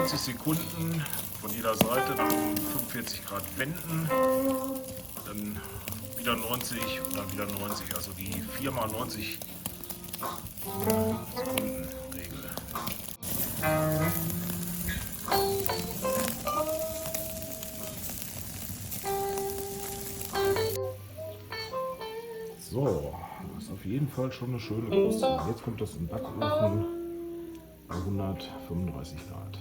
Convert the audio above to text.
90 Sekunden von jeder Seite, dann 45 Grad wenden, dann wieder 90 und dann wieder 90, also die 4 mal 90 Sekunden Regel. So, das ist auf jeden Fall schon eine schöne Kruste. Jetzt kommt das im Backofen bei 135 Grad.